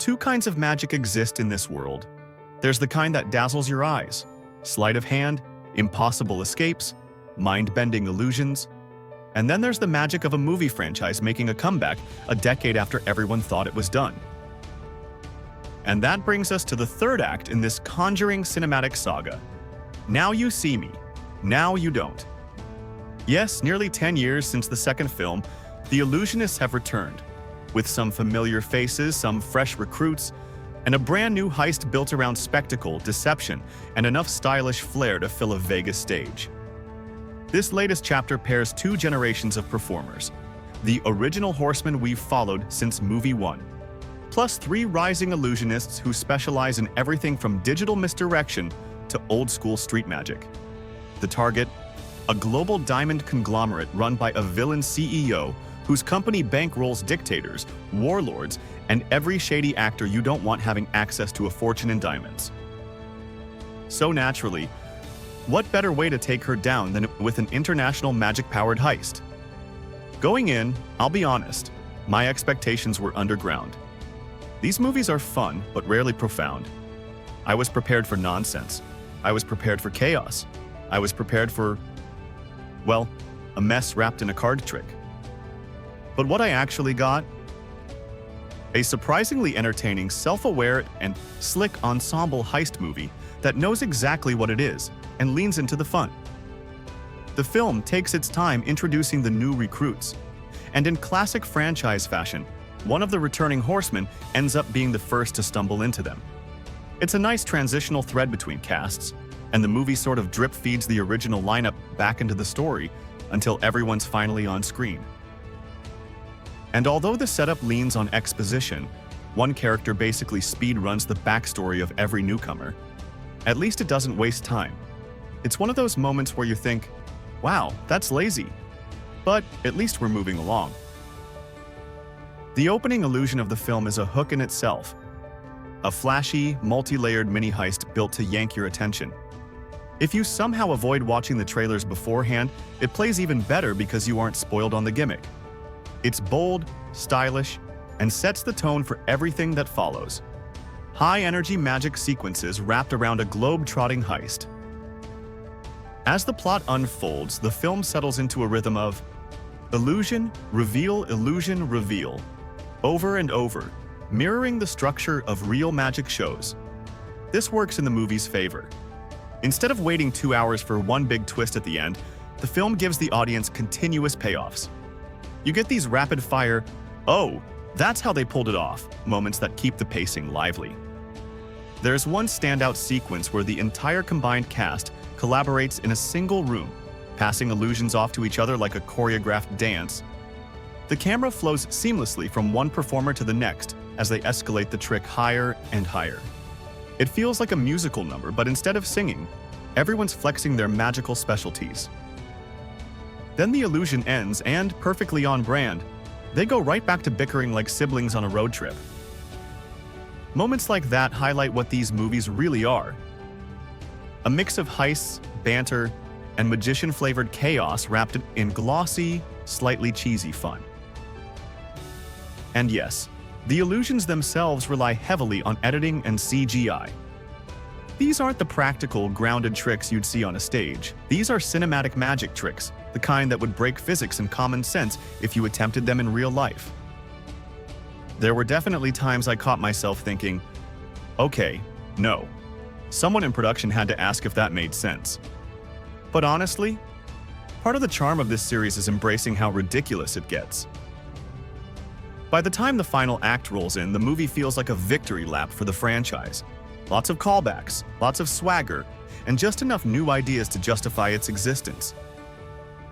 Two kinds of magic exist in this world. There's the kind that dazzles your eyes, sleight of hand, impossible escapes, mind-bending illusions. And then there's the magic of a movie franchise making a comeback a decade after everyone thought it was done. And that brings us to the third act in this conjuring cinematic saga. Now you see me, now you don't. Yes, nearly 10 years since the second film, the illusionists have returned, with some familiar faces, some fresh recruits, and a brand new heist built around spectacle, deception, and enough stylish flair to fill a Vegas stage. This latest chapter pairs two generations of performers, the original horsemen we've followed since movie 1, plus three rising illusionists who specialize in everything from digital misdirection to old-school street magic. The target? A global diamond conglomerate run by a villain CEO whose company bankrolls dictators, warlords, and every shady actor you don't want having access to a fortune in diamonds. So naturally, what better way to take her down than with an international magic-powered heist? Going in, I'll be honest, my expectations were underground. These movies are fun, but rarely profound. I was prepared for nonsense. I was prepared for chaos. I was prepared for, well, a mess wrapped in a card trick. But what I actually got? A surprisingly entertaining, self-aware, and slick ensemble heist movie that knows exactly what it is and leans into the fun. The film takes its time introducing the new recruits, and in classic franchise fashion, one of the returning horsemen ends up being the first to stumble into them. It's a nice transitional thread between casts, and the movie sort of drip feeds the original lineup back into the story until everyone's finally on screen. And although the setup leans on exposition, one character basically speed runs the backstory of every newcomer, at least it doesn't waste time. It's one of those moments where you think, wow, that's lazy, but at least we're moving along. The opening illusion of the film is a hook in itself, a flashy, multi-layered mini-heist built to yank your attention. If you somehow avoid watching the trailers beforehand, it plays even better because you aren't spoiled on the gimmick. It's bold, stylish, and sets the tone for everything that follows. High-energy magic sequences wrapped around a globe-trotting heist. As the plot unfolds, the film settles into a rhythm of illusion, reveal, over and over, mirroring the structure of real magic shows. This works in the movie's favor. Instead of waiting 2 hours for one big twist at the end, the film gives the audience continuous payoffs. You get these rapid-fire, "Oh, that's how they pulled it off," moments that keep the pacing lively. There's one standout sequence where the entire combined cast collaborates in a single room, passing illusions off to each other like a choreographed dance. The camera flows seamlessly from one performer to the next as they escalate the trick higher and higher. It feels like a musical number, but instead of singing, everyone's flexing their magical specialties. Then the illusion ends and, perfectly on brand, they go right back to bickering like siblings on a road trip. Moments like that highlight what these movies really are. A mix of heists, banter, and magician-flavored chaos wrapped in glossy, slightly cheesy fun. And yes, the illusions themselves rely heavily on editing and CGI. These aren't the practical, grounded tricks you'd see on a stage. These are cinematic magic tricks, the kind that would break physics and common sense if you attempted them in real life. There were definitely times I caught myself thinking, okay, no. Someone in production had to ask if that made sense. But honestly, part of the charm of this series is embracing how ridiculous it gets. By the time the final act rolls in, the movie feels like a victory lap for the franchise. Lots of callbacks, lots of swagger, and just enough new ideas to justify its existence.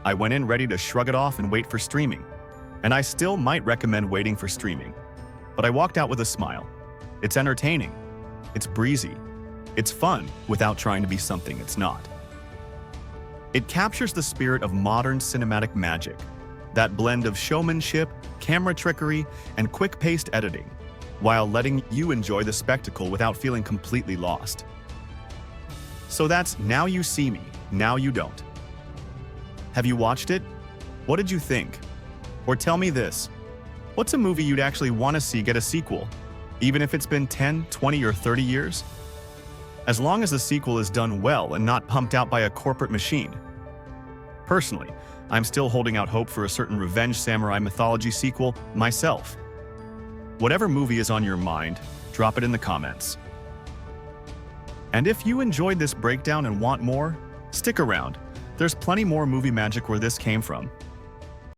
I went in ready to shrug it off and wait for streaming, and I still might recommend waiting for streaming. But I walked out with a smile. It's entertaining, it's breezy, it's fun without trying to be something it's not. It captures the spirit of modern cinematic magic, that blend of showmanship, camera trickery, and quick-paced editing, while letting you enjoy the spectacle without feeling completely lost. So that's Now You See Me, Now You Don't. Have you watched it? What did you think? Or tell me this, what's a movie you'd actually want to see get a sequel? even if it's been 10, 20, or 30 years? As long as the sequel is done well and not pumped out by a corporate machine. Personally, I'm still holding out hope for a certain revenge samurai mythology sequel myself. Whatever movie is on your mind, drop it in the comments. And if you enjoyed this breakdown and want more, stick around. There's plenty more movie magic where this came from.